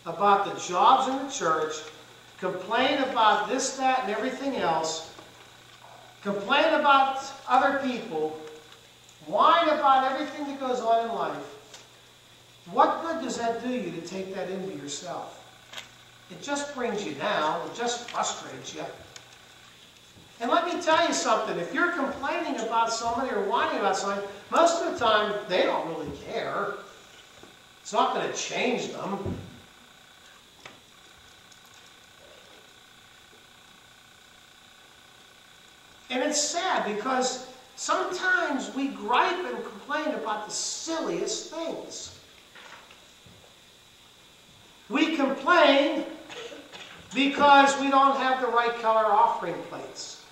about the jobs in the church, complain about this, that, and everything else, complain about other people, whine about everything that goes on in life, what good does that do you to take that into yourself? It just brings you down. It just frustrates you. And let me tell you something. If you're complaining about somebody or whining about something, most of the time they don't really care. It's not going to change them. And it's sad because sometimes we gripe and complain about the silliest things. We complain because we don't have the right color offering plates.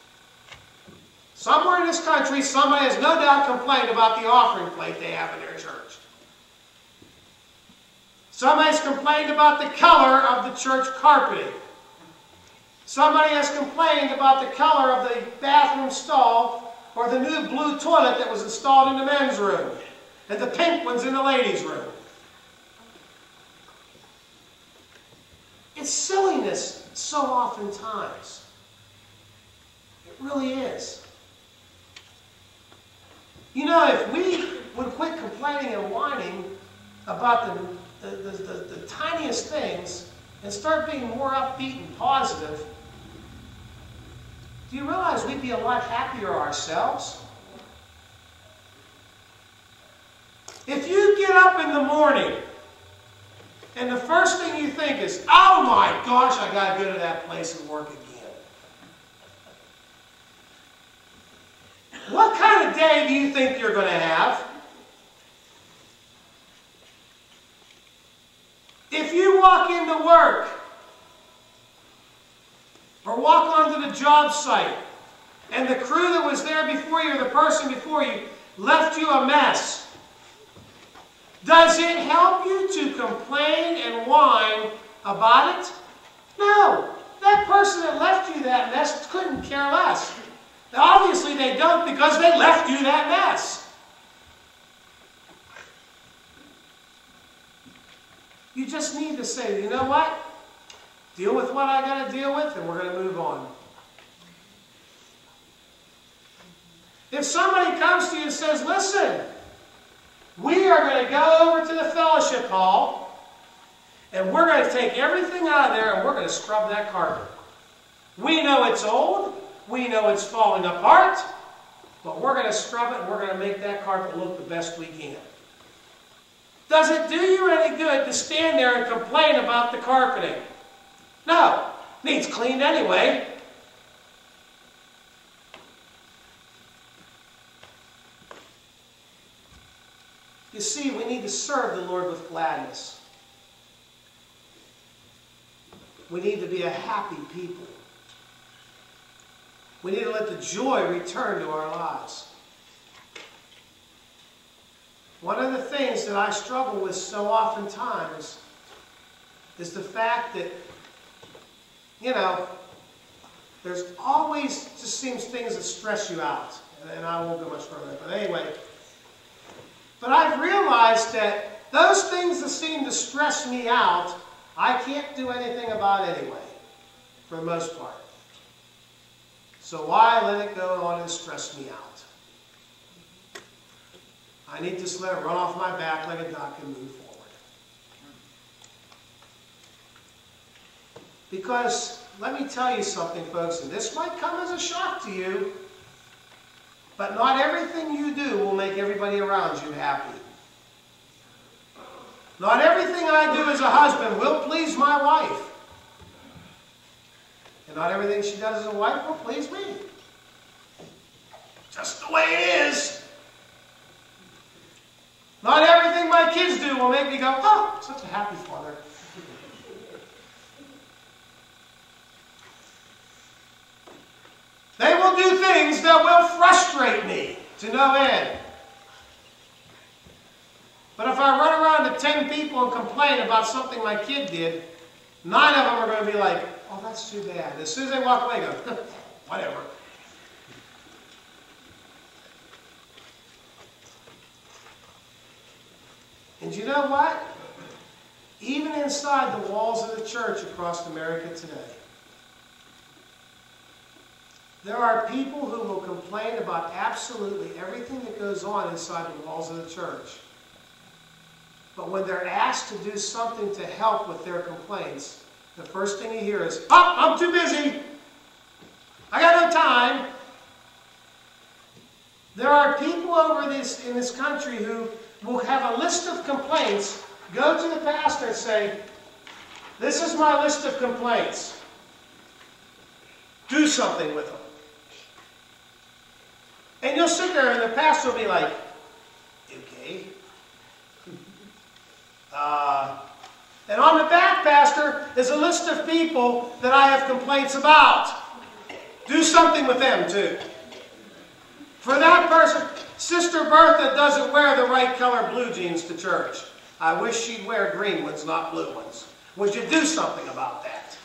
Somewhere in this country, somebody has no doubt complained about the offering plate they have in their church. Somebody's complained about the color of the church carpeting. Somebody has complained about the color of the bathroom stall or the new blue toilet that was installed in the men's room and the pink ones in the ladies' room. It's silliness so oftentimes. It really is. You know, if we would quit complaining and whining about the tiniest things and start being more upbeat and positive, do you realize we'd be a lot happier ourselves? If you get up in the morning and the first thing you think is, oh my gosh, I got to go to that place and work again. What kind of day do you think you're going to have? If you walk into work or walk onto the job site and the crew that was there before you or the person before you left you a mess, does it help you to complain and whine about it? No. That person that left you that mess couldn't care less. Obviously they don't, because they left you that mess. You just need to say, you know what? Deal with what I got to deal with, and we're going to move on. If somebody comes to you and says, listen, we are going to go over to the fellowship hall, and we're going to take everything out of there, and we're going to scrub that carpet. We know it's old. We know it's falling apart. But we're going to scrub it, and we're going to make that carpet look the best we can. Does it do you any good to stand there and complain about the carpeting? No. It needs cleaned anyway. You see, we need to serve the Lord with gladness. We need to be a happy people. We need to let the joy return to our lives. One of the things that I struggle with so oftentimes is the fact that, you know, there's always just seems things that stress you out. And I won't go much further. But anyway, but I've realized that those things that seem to stress me out, I can't do anything about anyway, for the most part. So why let it go on and stress me out? I need to just let it run off my back like a duck and move forward. Because, let me tell you something, folks, and this might come as a shock to you, but not everything you do will make everybody around you happy. Not everything I do as a husband will please my wife. And not everything she does as a wife will please me. Just the way it is. Not everything my kids do will make me go, oh, such a happy father. They will do things that will frustrate me to no end. But if I run around to 10 people and complain about something my kid did, 9 of them are going to be like, oh, that's too bad. As soon as they walk away, they go, whatever. And you know what? even inside the walls of the church across America today. There are people who will complain about absolutely everything that goes on inside the walls of the church. But when they're asked to do something to help with their complaints, the first thing you hear is, "Oh, I'm too busy. I got no time." There are people in this country who will have a list of complaints, go to the pastor and say, "This is my list of complaints. Do something with them." And you'll sit there and the pastor will be like, "Okay." And on the back, pastor, is a list of people that I have complaints about. Do something with them too. For that person, Sister Bertha doesn't wear the right color blue jeans to church. I wish she'd wear green ones, not blue ones. Would you do something about that?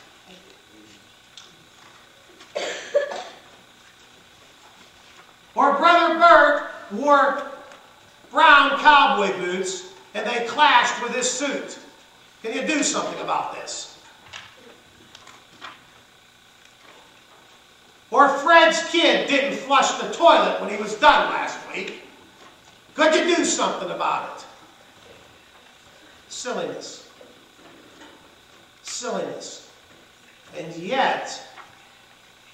Or Brother Bert wore brown cowboy boots and they clashed with his suit. Can you do something about this? Or Fred's kid didn't flush the toilet when he was done last week. Could you do something about it? Silliness. Silliness. And yet,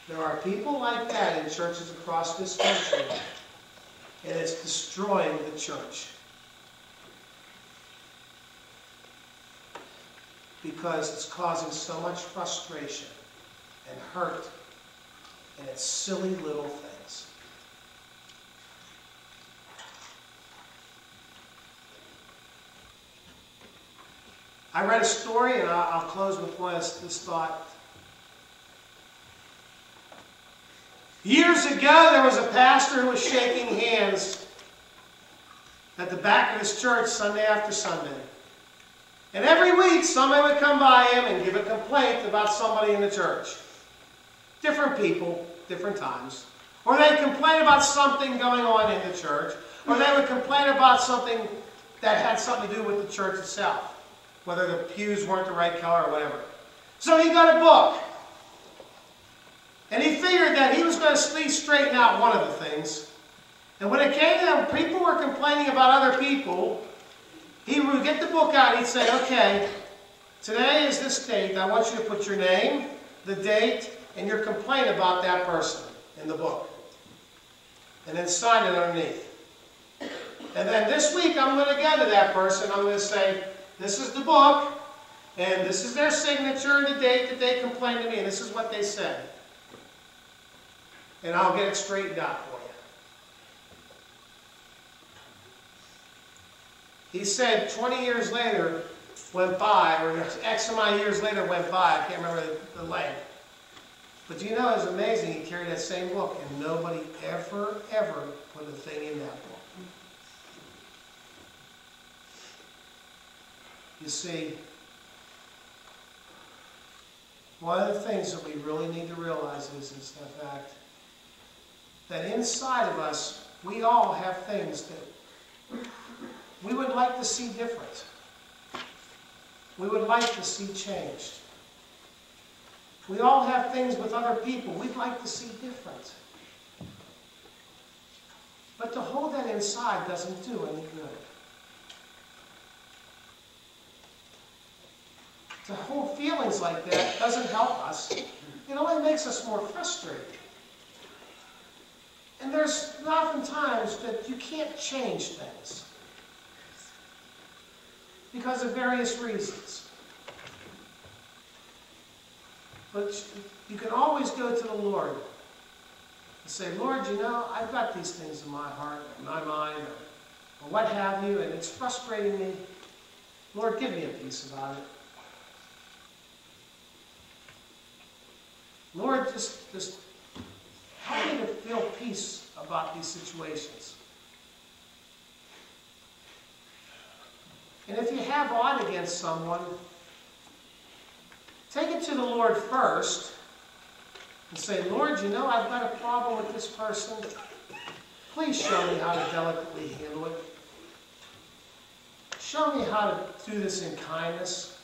there are people like that in churches across this country, and it's destroying the church. Because it's causing so much frustration and hurt, and it's silly little things. I read a story, and I'll close with this thought. Years ago, there was a pastor who was shaking hands at the back of his church Sunday after Sunday. And every week, somebody would come by him and give a complaint about somebody in the church. Different people, different times. Or they'd complain about something going on in the church. Or they would complain about something that had something to do with the church itself. Whether the pews weren't the right color or whatever. So he got a book. And he figured that he was going to straighten out one of the things. And when it came to them, people were complaining about other people. He would get the book out and he'd say, "Okay, today is this date. I want you to put your name, the date, and your complaint about that person in the book. And then sign it underneath. And then this week I'm going to go to that person. I'm going to say, this is the book, and this is their signature and the date that they complained to me, and this is what they said. And I'll get it straightened out for you." He said 20 years later went by, or X amount of years later went by. I can't remember the length. But you know, it's amazing. He carried that same book, and nobody ever put a thing in that book. You see, one of the things that we really need to realize is the fact that inside of us, we all have things that we would like to see different. We would like to see changed. We all have things with other people we'd like to see different. But to hold that inside doesn't do any good. To hold feelings like that doesn't help us. It only makes us more frustrated. And there's often times that you can't change things because of various reasons. But you can always go to the Lord and say, "Lord, you know, I've got these things in my heart, or my mind, or what have you, and it's frustrating me. Lord, give me a peace about it. Lord, just help me to feel peace about these situations." And if you have aught against someone, take it to the Lord first and say, "Lord, you know, I've got a problem with this person. Please show me how to delicately handle it. show me how to do this in kindness.